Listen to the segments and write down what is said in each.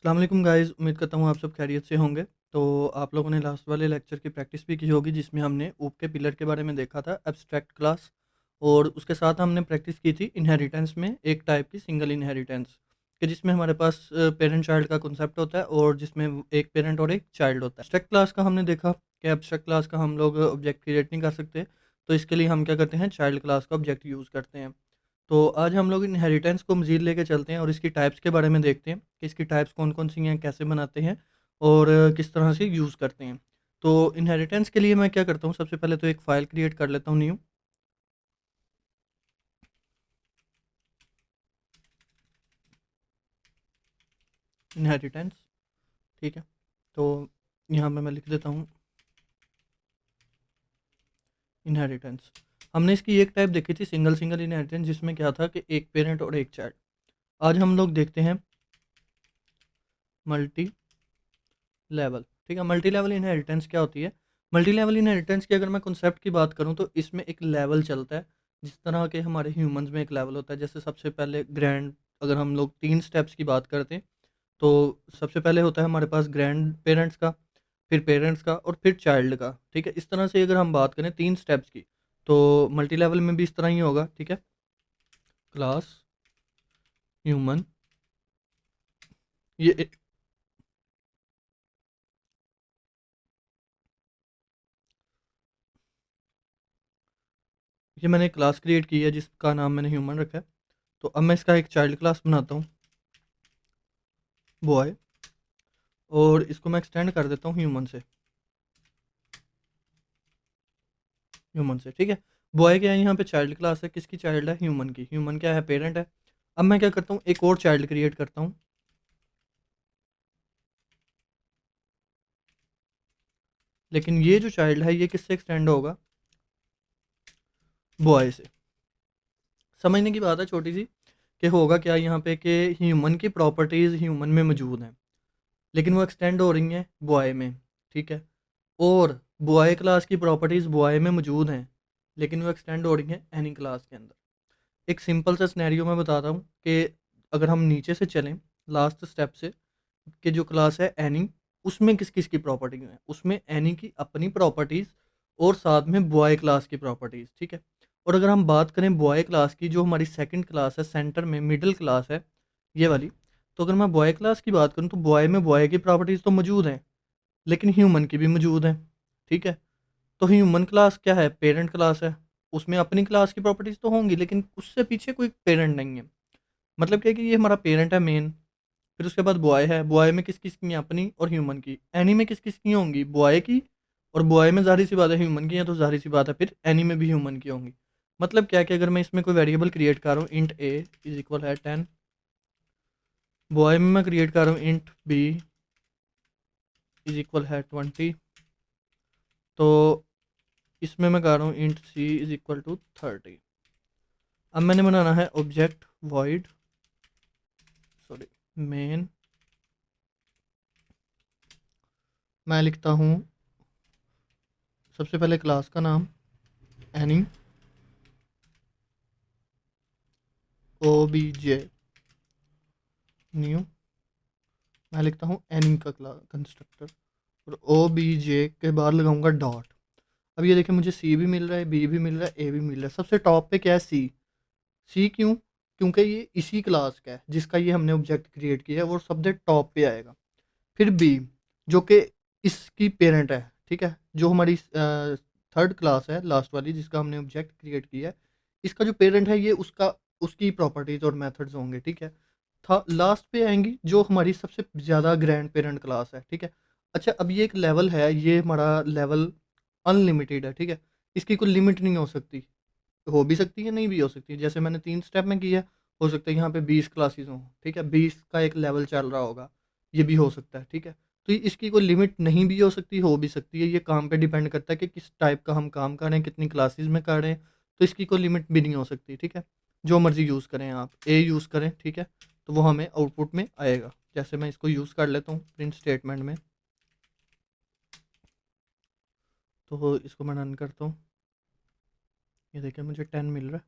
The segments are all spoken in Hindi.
अस्सलाम वालेकुम गाइज़, उम्मीद करता हूँ आप सब खैरियत से होंगे। तो आप लोगों ने लास्ट वाले लेक्चर की प्रैक्टिस भी की होगी जिसमें हमने ऊप के पिलर के बारे में देखा था, एब्स्ट्रैक्ट क्लास। और उसके साथ हमने प्रैक्टिस की थी इनहेरिटेंस में, एक टाइप की सिंगल इनहेरिटेंस कि जिसमें हमारे पास पेरेंट चाइल्ड का कॉन्सेप्ट होता है और जिसमें एक पेरेंट और एक चाइल्ड होता है। एब्स्ट्रैक्ट क्लास का हमने देखा कि एब्स्ट्रैक्ट क्लास का हम लोग ऑब्जेक्ट क्रिएट नहीं कर सकते, तो इसके लिए हम क्या करते हैं, चाइल्ड क्लास का ऑब्जेक्ट यूज़ करते हैं। तो आज हम लोग इनहेरिटेंस को मज़ीद लेके चलते हैं और इसकी टाइप्स के बारे में देखते हैं कि इसकी टाइप्स कौन-कौन सी हैं, कैसे बनाते हैं और किस तरह से यूज़ करते हैं। तो इनहेरिटेंस के लिए मैं क्या करता हूँ, सबसे पहले तो एक फ़ाइल क्रिएट कर लेता हूँ न्यू, इनहेरिटेंस, ठीक है? तो यहाँ पे मैं लिख देता हूँ इनहेरिटेंस। हमने इसकी एक टाइप देखी थी सिंगल इनहेरिटेंस, जिसमें क्या था कि एक पेरेंट और एक चाइल्ड। आज हम लोग देखते हैं मल्टी लेवल, ठीक है? मल्टी लेवल इनहेरिटेंस क्या होती है? मल्टी लेवल इनहेरिटेंस की अगर मैं कॉन्सेप्ट की बात करूँ तो इसमें एक लेवल चलता है, जिस तरह के हमारे ह्यूमंस में एक लेवल होता है। जैसे सबसे पहले ग्रैंड, अगर हम लोग 3 स्टेप्स की बात करते हैं, तो सबसे पहले होता है हमारे पास ग्रैंड पेरेंट्स का, फिर पेरेंट्स का और फिर चाइल्ड का, ठीक है? इस तरह से अगर हम बात करें 3 स्टेप्स की, तो मल्टी लेवल में भी इस तरह ही होगा, ठीक है? क्लास, ह्यूमन, ये ये मैंने एक क्लास क्रिएट की है जिसका नाम मैंने ह्यूमन रखा है। तो अब मैं इसका एक चाइल्ड क्लास बनाता हूँ, बॉय, और इसको मैं एक्सटेंड कर देता हूँ ह्यूमन से, ठीक है? बॉय क्या है, यहाँ पे चाइल्ड क्लास है, किसकी चाइल्ड है, ह्यूमन की। ह्यूमन क्या है, पेरेंट है। अब मैं क्या करता हूँ, एक और चाइल्ड क्रिएट करता हूँ, लेकिन ये जो चाइल्ड है ये किससे एक्सटेंड होगा, बॉय से। समझने की बात है छोटी सी, कि होगा क्या यहाँ पे कि ह्यूमन की प्रॉपर्टीज़ ह्यूमन में मौजूद हैं, लेकिन वो एक्सटेंड हो रही हैं बॉय में, ठीक है? और बॉय क्लास की प्रॉपर्टीज़ बॉय में मौजूद हैं, लेकिन वो एक्सटेंड हो रही हैं एनी क्लास के अंदर। एक सिंपल सा सिनेरियो मैं बताता हूँ कि अगर हम नीचे से चलें लास्ट स्टेप से, कि जो क्लास है एनी, उसमें किस किस की प्रॉपर्टी है, उसमें एनी की अपनी प्रॉपर्टीज़ और साथ में बॉय क्लास की प्रॉपर्टीज़, ठीक है? और अगर हम बात करें बॉय क्लास की, जो हमारी सेकंड क्लास है, सेंटर में मिडिल क्लास है ये वाली, तो अगर मैं बॉय क्लास की बात करूँ तो बॉय में बॉय की प्रॉपर्टीज़ तो मौजूद हैं, लेकिन ह्यूमन की भी मौजूद हैं, ठीक है? तो ह्यूमन क्लास क्या है, पेरेंट क्लास है, उसमें अपनी क्लास की प्रॉपर्टीज़ तो होंगी, लेकिन उससे पीछे कोई पेरेंट नहीं है। मतलब क्या है कि ये हमारा पेरेंट है मेन, फिर उसके बाद बॉय है, बॉय में किस-किस की हैं, अपनी और ह्यूमन की। एनी में किस-किस की होंगी, बॉय की, और बॉय में ज़ाहिर-सी बात है ह्यूमन की हैं, तो ज़ाहिर-सी बात है फिर एनी में भी ह्यूमन की होंगी। मतलब क्या है कि अगर मैं इसमें कोई वेरिएबल क्रिएट कर रहा हूँ, इंट ए इज़ इक्वल है 10, बॉय में मैं क्रिएट कर रहा हूँ इंट बी इज़ इक्वल है 20, तो इसमें मैं कर रहा हूँ int c is equal to 30। अब मैंने बनाना है ऑब्जेक्ट वॉइड, सॉरी, मेन, मैं लिखता हूँ सबसे पहले क्लास का नाम any O B J, new, मैं लिखता हूँ एनी का कंस्ट्रक्टर, और ओ बी जे के बाद लगाऊंगा डॉट। अब ये देखिए मुझे सी भी मिल रहा है, बी भी मिल रहा है, ए भी मिल रहा है। सबसे टॉप पे क्या है, सी। सी क्यों? क्योंकि ये इसी क्लास का है जिसका ये हमने ऑब्जेक्ट क्रिएट किया है, वो सबसे टॉप पे आएगा। फिर बी, जो कि इसकी पेरेंट है, ठीक है? जो हमारी थर्ड क्लास है, लास्ट वाली, जिसका हमने ऑब्जेक्ट क्रिएट किया है, इसका जो पेरेंट है ये उसका, उसकी प्रॉपर्टीज और मेथड्स होंगे, ठीक है? था लास्ट पे आएंगी जो हमारी सबसे ज़्यादा ग्रैंड पेरेंट क्लास है, ठीक है? अच्छा, अब ये एक लेवल है, ये हमारा लेवल अनलिमिटेड है, ठीक है? इसकी कोई लिमिट नहीं हो सकती, हो भी सकती है, नहीं भी हो सकती। जैसे मैंने 3 स्टेप में किया, हो सकता है यहाँ पे 20 क्लासेस हों, ठीक है? 20 का एक लेवल चल रहा होगा, ये भी हो सकता है, ठीक है? तो इसकी कोई लिमिट नहीं भी हो सकती, हो भी सकती है। ये काम पे डिपेंड करता है कि किस टाइप का हम काम कर रहे हैं, कितनी क्लासेस में कर रहे हैं, तो इसकी कोई लिमिट भी नहीं हो सकती, ठीक है? जो मर्ज़ी यूज़ करें आप, ए यूज़ करें, ठीक है? तो वो हमें आउटपुट में आएगा। जैसे मैं इसको यूज़ कर लेता हूँ प्रिंट स्टेटमेंट में, तो इसको मैं रन करता हूँ। ये देखिए मुझे 10 मिल रहा है,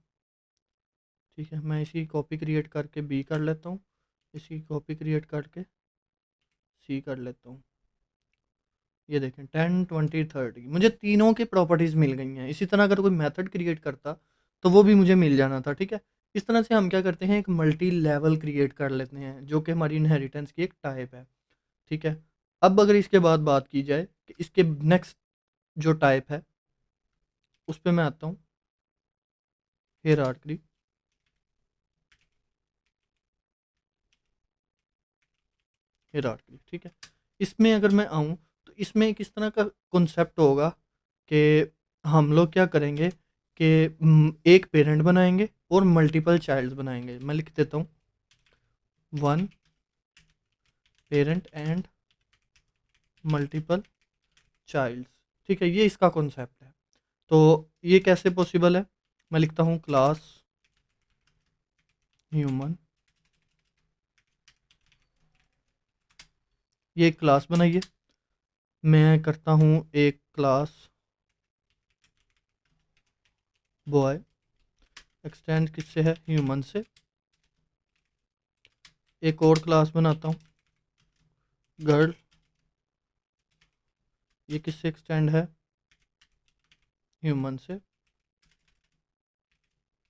ठीक है? मैं इसी कॉपी क्रिएट करके बी कर लेता हूँ, इसी कॉपी क्रिएट करके सी कर लेता हूँ। ये देखें 10 20 30 मुझे तीनों की प्रॉपर्टीज़ मिल गई हैं। इसी तरह अगर कोई मेथड क्रिएट करता तो वो भी मुझे मिल जाना था, ठीक है। इस तरह से हम क्या करते हैं, एक मल्टी लेवल क्रिएट कर लेते हैं जो कि हमारी इनहेरिटेंस की एक टाइप है, ठीक है। अब अगर इसके बाद बात की जाए कि इसके नेक्स्ट जो टाइप है उस पे मैं आता हूँ, हायरार्की। हायरार्की, ठीक है। इसमें अगर मैं आऊँ तो इसमें एक इस तरह का कॉन्सेप्ट होगा कि हम लोग क्या करेंगे कि एक पेरेंट बनाएंगे और मल्टीपल चाइल्ड्स बनाएंगे। मैं लिख देता हूँ, one parent and multiple childs, ठीक है। ये इसका कॉन्सेप्ट है। तो ये कैसे पॉसिबल है, मैं लिखता हूँ क्लास ह्यूमन, ये एक क्लास बनाइए। मैं करता हूँ एक क्लास बॉय, एक्सटेंड किससे है, ह्यूमन से। एक और क्लास बनाता हूँ गर्ल, ये किससे एक्सटेंड है, ह्यूमन से,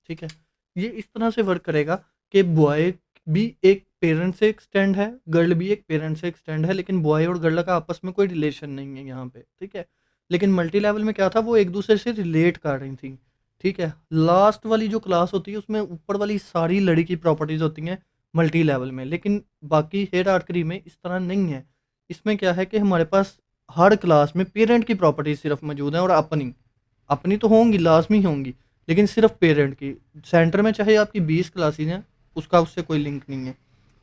ठीक है। ये इस तरह से वर्क करेगा कि बॉय भी एक पेरेंट से एक्सटेंड है, गर्ल भी एक पेरेंट से एक्सटेंड है, लेकिन बॉय और गर्ल का आपस में कोई रिलेशन नहीं है यहाँ पे, ठीक है। लेकिन मल्टी लेवल में क्या था, वो एक दूसरे से रिलेट कर रही थी, ठीक है। लास्ट वाली जो क्लास होती है उसमें ऊपर वाली सारी लड़ी की प्रॉपर्टीज होती हैं मल्टी लेवल में, लेकिन बाकी हायरार्की में इस तरह नहीं है। इसमें क्या है कि हमारे पास हर क्लास में पेरेंट की प्रॉपर्टीज सिर्फ मौजूद हैं और अपनी अपनी तो होंगी, लाजमी होंगी, लेकिन सिर्फ पेरेंट की। सेंटर में चाहे आपकी 20 क्लासेज हैं, उसका उससे कोई लिंक नहीं है,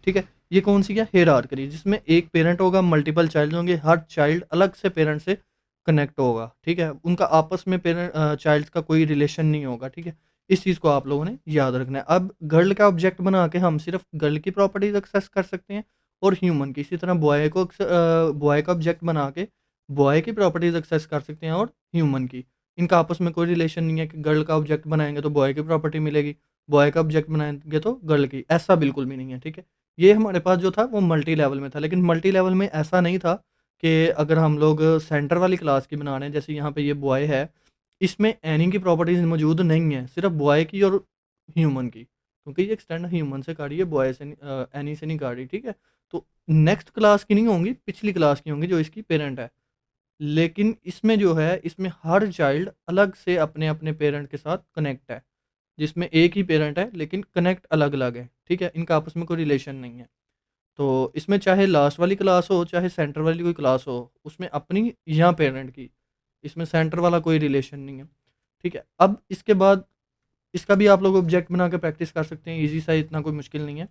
ठीक है। ये कौन सी है, हायरार्की, जिसमें एक पेरेंट होगा, मल्टीपल चाइल्ड होंगे, हर चाइल्ड अलग से पेरेंट से कनेक्ट होगा, ठीक है। उनका आपस में पेरेंट चाइल्ड का कोई रिलेशन नहीं होगा, ठीक है। इस चीज़ को आप लोगों ने याद रखना है। अब गर्ल का ऑब्जेक्ट बना के हम सिर्फ गर्ल की प्रॉपर्टीज एक्सेस कर सकते हैं और ह्यूमन की। इसी तरह बॉय का ऑब्जेक्ट बना के बॉय की प्रॉपर्टीज एक्सेस कर सकते हैं और ह्यूमन की। इनका आपस में कोई रिलेशन नहीं है कि गर्ल का ऑब्जेक्ट बनाएंगे तो बॉय की प्रॉपर्टी मिलेगी, बॉय का ऑब्जेक्ट बनाएंगे तो गर्ल की, ऐसा बिल्कुल भी नहीं है, ठीक है। ये हमारे पास जो था वो मल्टी लेवल में था, लेकिन मल्टी लेवल में ऐसा नहीं था कि अगर हम लोग सेंटर वाली क्लास की बना रहे हैं, जैसे यहाँ पे ये बॉय है, इसमें एनी की प्रॉपर्टीज मौजूद नहीं है, सिर्फ बॉय की और ह्यूमन की, क्योंकि ये एक्सटेंड ह्यूमन से काटी है, बॉय से एनी से नहीं काटी, ठीक है। तो नेक्स्ट क्लास की नहीं होंगी, पिछली क्लास की होंगी जो इसकी पेरेंट है। लेकिन इसमें जो है, इसमें हर चाइल्ड अलग से अपने अपने पेरेंट के साथ कनेक्ट है, जिसमें एक ही पेरेंट है लेकिन कनेक्ट अलग अलग है, ठीक है। इनका आपस में कोई रिलेशन नहीं है। तो इसमें चाहे लास्ट वाली क्लास हो चाहे सेंटर वाली कोई क्लास हो, उसमें अपनी या पेरेंट की, इसमें सेंटर वाला कोई रिलेशन नहीं है, ठीक है। अब इसके बाद इसका भी आप लोग ऑब्जेक्ट बना के प्रैक्टिस कर सकते हैं, ईजी सा, इतना कोई मुश्किल नहीं है।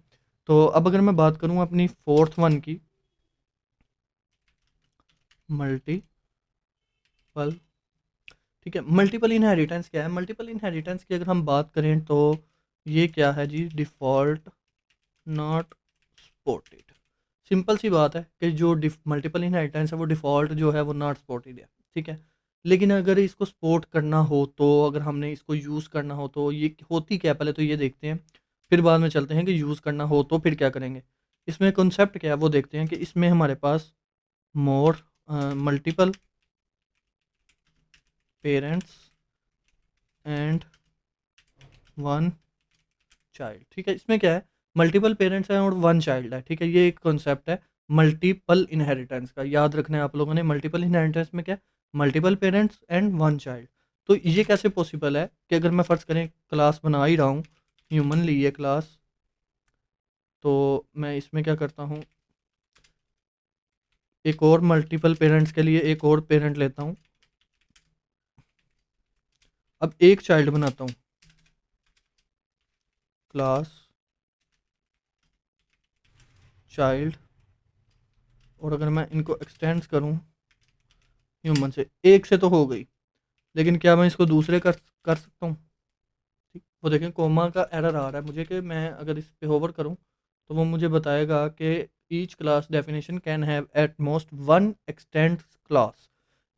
तो अब अगर मैं बात करूँ अपनी फोर्थ वन की, मल्टीपल, ठीक है। मल्टीपल इनहेरिटेंस क्या है, मल्टीपल इनहेरिटेंस की अगर हम बात करें तो ये क्या है जी, डिफ़ॉल्ट नॉट सपोर्टेड। सिंपल सी बात है कि जो मल्टीपल इनहेरिटेंस है वो डिफ़ॉल्ट जो है वो नॉट सपोर्टेड है, ठीक है। लेकिन अगर इसको सपोर्ट करना हो तो, अगर हमने इसको यूज़ करना हो तो ये होती क्या है, पहले तो ये देखते हैं, फिर बाद में चलते हैं कि यूज़ करना हो तो फिर क्या करेंगे। इसमें कॉन्सेप्ट क्या है वो देखते हैं कि इसमें हमारे पास more multiple parents and one child, ठीक है। इसमें क्या है, मल्टीपल पेरेंट्स हैं और वन चाइल्ड है, ठीक है। ये एक कॉन्सेप्ट है मल्टीपल इनहेरिटेंस का, याद रखना है आप लोगों ने। मल्टीपल इनहेरिटेंस में क्या है, multiple parents and one child. तो ये कैसे पॉसिबल है कि अगर मैं फ़र्ज़ करें क्लास बना ही रहा हूँ, ह्यूमन ली है क्लास, तो मैं इसमें क्या करता हूँ, एक और मल्टीपल पेरेंट्स के लिए एक और पेरेंट लेता हूँ, अब एक चाइल्ड बनाता हूँ, क्लास चाइल्ड, और अगर मैं इनको एक्सटेंड करूँ ह्यूमन से, एक से तो हो गई, लेकिन क्या मैं इसको दूसरे कर कर सकता हूँ, ठीक। वो देखें कोमा का एरर आ रहा है मुझे, कि मैं अगर इस पे होवर करूँ तो वो मुझे बताएगा कि each class definition can have at most one extend class.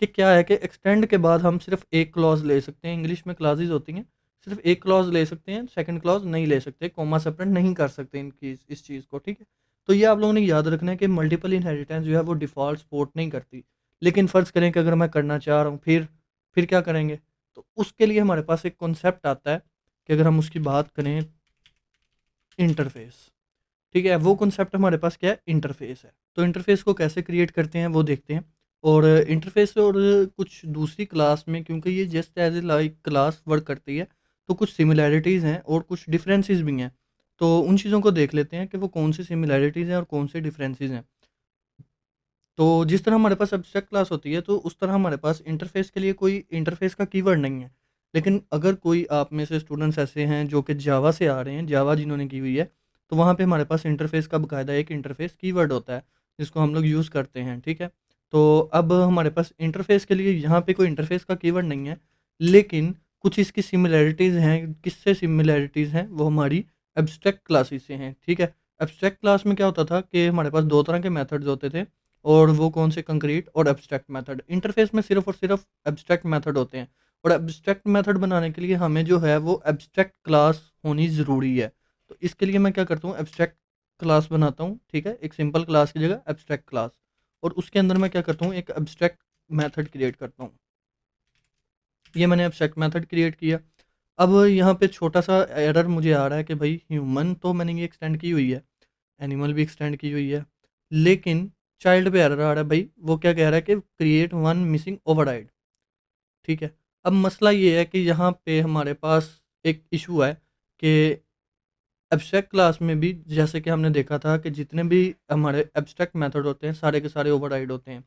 कि क्या है कि एक्सटेंड के बाद हम सिर्फ एक क्लॉज ले सकते हैं, इंग्लिश में क्लासेज होती हैं, सिर्फ एक क्लॉज ले सकते हैं, सेकंड क्लॉज नहीं ले सकते, कोमा सेपरेट नहीं कर सकते इनकी इस चीज़ को, ठीक है। तो ये आप लोगों ने याद रखना है कि मल्टीपल इनहेरिटेंस जो है वो डिफ़ॉल्ट सपोर्ट नहीं करती। लेकिन फ़र्ज़ करें कि अगर मैं करना चाह रहा हूँ, फिर क्या करेंगे? तो उसके लिए हमारे पास एक कॉन्सेप्ट आता है कि अगर हम उसकी बात करें, इंटरफ़ेस, ठीक है? वो कॉन्सेप्ट हमारे पास क्या है? इंटरफ़ेस है। तो इंटरफ़ेस को कैसे क्रिएट करते हैं वो देखते हैं। और इंटरफ़ेस और कुछ दूसरी क्लास में, क्योंकि ये just as a like class work करती है, तो कुछ सिमिलैरिटीज़ हैं और कुछ डिफरेंसेस भी हैं। तो उन चीज़ों को देख लेते हैं कि वो कौन सी सिमिलैरिटीज़ हैं और कौन से डिफरेंसेस हैं। तो जिस तरह हमारे पास एब्स्ट्रैक्ट क्लास होती है, तो उस तरह हमारे पास इंटरफ़ेस के लिए कोई इंटरफ़ेस का कीवर्ड नहीं है। लेकिन अगर कोई आप में से स्टूडेंट्स ऐसे हैं जो कि जावा से आ रहे हैं, जावा जिन्होंने की हुई है, तो वहाँ पे हमारे पास इंटरफ़ेस का बाकायदा एक इंटरफ़ेस कीवर्ड होता है, जिसको हम लोग यूज़ करते हैं, ठीक है? तो अब हमारे पास इंटरफ़ेस के लिए यहाँ पे कोई इंटरफ़ेस का कीवर्ड नहीं है, लेकिन कुछ इसकी सिमिलैरिटीज़ हैं। किससे सिमिलैरिटीज़ हैं? वो हमारी एब्स्ट्रैक्ट क्लासेस से हैं, ठीक है? एब्स्ट्रैक्ट क्लास में क्या होता था कि हमारे पास 2 तरह के मेथड्स होते थे, और वो कौन से? कंक्रीट और एब्स्ट्रैक्ट मेथड। इंटरफ़ेस में सिर्फ़ और सिर्फ़ एब्स्ट्रैक्ट मेथड होते हैं, और एब्स्ट्रैक्ट मेथड बनाने के लिए हमें जो है वो एब्स्ट्रैक्ट क्लास होनी ज़रूरी है। तो इसके लिए मैं क्या करता हूँ, एब्स्ट्रैक्ट क्लास बनाता हूँ, ठीक है? एक सिंपल क्लास की जगह एब्स्ट्रैक्ट क्लास, और उसके अंदर मैं क्या करता हूँ, एक एब्स्ट्रैक्ट मेथड क्रिएट करता हूँ। ये मैंने एब्स्ट्रैक्ट मेथड क्रिएट किया। अब यहाँ पे छोटा-सा एरर मुझे आ रहा है कि भई ह्यूमन तो मैंने ये एक्सटेंड की हुई है, एनिमल भी एक्सटेंड की हुई है, लेकिन चाइल्ड पे एरर आ रहा है भई। वो क्या कह रहा है कि क्रिएट वन मिसिंग ओवरराइड, ठीक है? अब मसला ये है कि यहाँ पे हमारे पास एक इश्यू है कि एब्स्ट्रैक्ट क्लास में भी, जैसे कि हमने देखा था कि जितने भी हमारे एब्स्ट्रैक्ट मेथड होते हैं, सारे के सारे ओवरराइड होते हैं,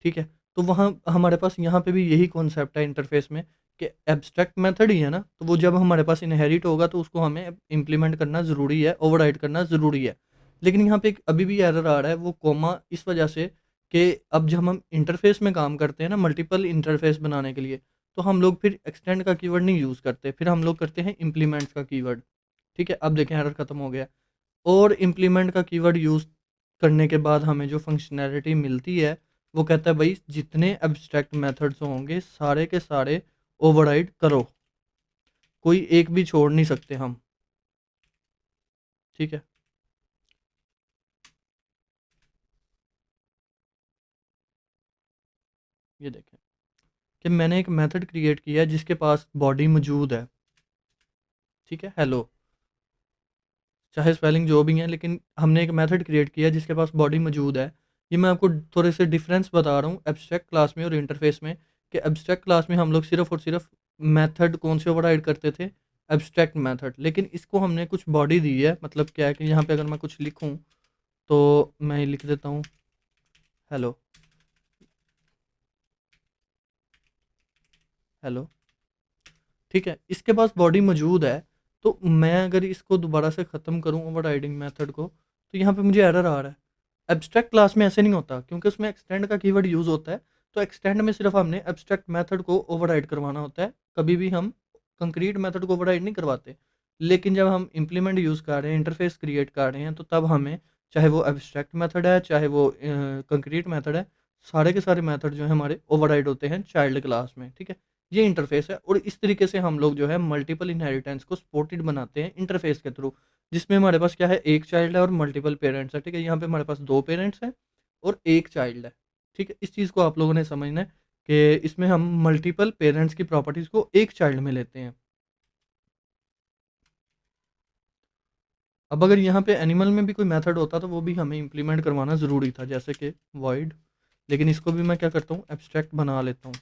ठीक है? तो वहाँ हमारे पास यहाँ पे भी यही कॉन्सेप्ट है इंटरफ़ेस में कि एब्स्ट्रैक्ट मेथड ही है ना, तो वो जब हमारे पास इनहेरिट होगा तो उसको हमें इम्प्लीमेंट करना ज़रूरी है, ओवरराइड करना ज़रूरी है। लेकिन यहाँ पे एक अभी भी एरर आ रहा है, वो कॉमा इस वजह से कि अब जब हम इंटरफ़ेस में काम करते हैं ना, मल्टीपल इंटरफ़ेस बनाने के लिए, तो हम लोग फिर एक्सटेंड का कीवर्ड नहीं यूज़ करते, फिर हम लोग करते हैं इम्प्लीमेंट्स का कीवर्ड, ठीक है? अब देखें एरर खत्म हो गया। और इम्प्लीमेंट का कीवर्ड यूज़ करने के बाद हमें जो फंक्शनैलिटी मिलती है, वो कहता है भई जितने एब्स्ट्रैक्ट मेथड्स होंगे सारे के सारे ओवरराइड करो, कोई एक भी छोड़ नहीं सकते हम, ठीक है? ये देखें कि मैंने एक मेथड क्रिएट किया है जिसके पास बॉडी मौजूद है, ठीक है? हेलो, चाहे स्पेलिंग जो भी है, लेकिन हमने एक मेथड क्रिएट किया है जिसके पास बॉडी मौजूद है। ये मैं आपको थोड़े से डिफरेंस बता रहा हूँ एब्स्ट्रैक्ट क्लास में और इंटरफेस में, कि एब्स्ट्रैक्ट क्लास में हम लोग सिर्फ़ और सिर्फ़ मेथड कौन से ओवरराइड करते थे? Abstract method. लेकिन इसको हमने कुछ बॉडी दी है, मतलब क्या है कि यहाँ पे अगर मैं कुछ लिखूँ, तो मैं लिख देता हूँ हेलो, हेलो, ठीक है? इसके पास बॉडी मौजूद है, तो मैं अगर इसको दोबारा से ख़त्म करूँ ओवरराइडिंग मेथड को, तो यहाँ पे मुझे एरर आ रहा है। एब्स्ट्रैक्ट क्लास में ऐसे नहीं होता, क्योंकि उसमें एक्सटेंड का कीवर्ड यूज़ होता है। तो एक्सटेंड में सिर्फ़ हमने एब्स्ट्रैक्ट मेथड को ओवरराइड करवाना होता है, कभी भी हम कंक्रीट मेथड को ओवरराइड नहीं करवाते। लेकिन जब हम इम्प्लीमेंट यूज़ कर रहे हैं, इंटरफ़ेस क्रिएट कर रहे हैं, तो तब हमें, चाहे वो एब्स्ट्रैक्ट मेथड है, चाहे वो कंक्रीट मेथड है, सारे के सारे मेथड जो हैं हमारे ओवरराइड होते हैं चाइल्ड क्लास में, ठीक है? ये इंटरफ़ेस है, और इस तरीके से हम लोग जो है मल्टीपल इनहेरिटेंस को सपोर्टेड बनाते हैं इंटरफ़ेस के थ्रू। जिसमें हमारे पास क्या है, एक चाइल्ड है और मल्टीपल पेरेंट्स है, ठीक है? यहाँ पे हमारे पास 2 पेरेंट्स हैं और 1 चाइल्ड है, ठीक है? इस चीज़ को आप लोगों ने समझना है कि इसमें हम मल्टीपल पेरेंट्स की प्रॉपर्टीज़ को एक चाइल्ड में लेते हैं। अब अगर यहाँ पे एनिमल में भी कोई मेथड होता तो वो भी हमें इम्प्लीमेंट करवाना ज़रूरी था, जैसे कि वॉइड, लेकिन इसको भी मैं क्या करता हूँ, एब्स्ट्रैक्ट बना लेता हूँ।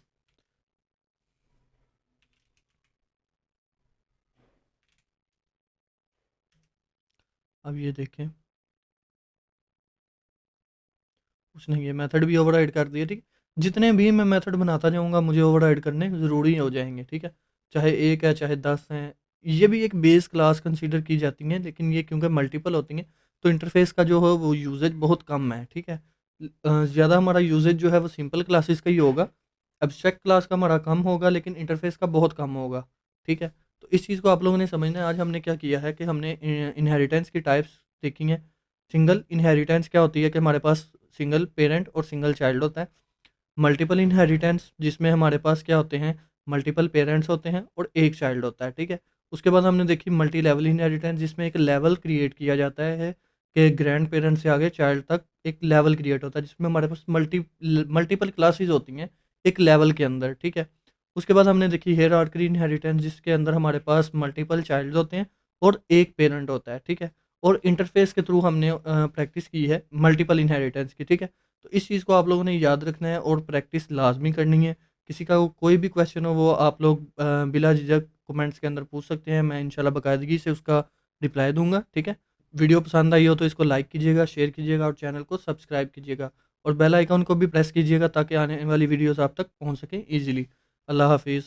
अब ये देखें, उसने ये मेथड भी ओवरराइड कर दिए, ठीक है? जितने भी मैं मेथड बनाता जाऊँगा मुझे ओवरराइड करने ज़रूरी हो जाएँगे, ठीक है? चाहे 1 है, चाहे 10 हैं, ये भी एक बेस क्लास कंसीडर की जाती हैं, लेकिन ये क्योंकि मल्टीपल होती हैं, तो इंटरफ़ेस का जो है वो यूसेज बहुत कम है, ठीक है? ज़्यादा हमारा यूसेज जो है वो सिंपल क्लासेस का ही होगा, एब्स्ट्रैक्ट क्लास का हमारा कम होगा, लेकिन इंटरफ़ेस का बहुत कम होगा, ठीक है? तो इस चीज़ को आप लोगों ने समझना है। आज हमने क्या किया है कि हमने इनहेरिटेंस की टाइप्स देखी हैं। सिंगल इनहेरिटेंस क्या होती है कि हमारे पास सिंगल पेरेंट और सिंगल चाइल्ड होता है। मल्टीपल इनहेरिटेंस जिसमें हमारे पास क्या होते हैं, मल्टीपल पेरेंट्स होते हैं और एक चाइल्ड होता है, ठीक है? उसके बाद हमने देखी मल्टी लेवल इनहेरिटेंस जिसमें एक लेवल क्रिएट किया जाता है कि ग्रैंड पेरेंट्स से आगे चाइल्ड तक एक लेवल क्रिएट होता है, जिसमें हमारे पास मल्टीपल क्लासेस होती हैं एक लेवल के अंदर, ठीक है। उसके बाद हमने देखी हायरार्की इनहेरिटेंस, जिसके अंदर हमारे पास मल्टीपल चाइल्ड होते हैं और एक पेरेंट होता है, ठीक है। और इंटरफेस के थ्रू हमने प्रैक्टिस की है मल्टीपल इनहेरिटेंस की, ठीक है। तो इस चीज़ को आप लोगों ने याद रखना है और प्रैक्टिस लाजमी करनी है। किसी का कोई भी क्वेश्चन हो वो आप लोग बिला झिझक कमेंट्स के अंदर पूछ सकते हैं, मैं इंशाल्लाह बाकायदगी से उसका रिप्लाई दूंगा, ठीक है। वीडियो पसंद आई हो तो इसको लाइक कीजिएगा, शेयर कीजिएगा और चैनल को सब्सक्राइब कीजिएगा और बेल आइकन को भी प्रेस कीजिएगा ताकि आने वाली वीडियोस आप तक पहुंच सकें ईजिली। अल्लाह हाफिज़।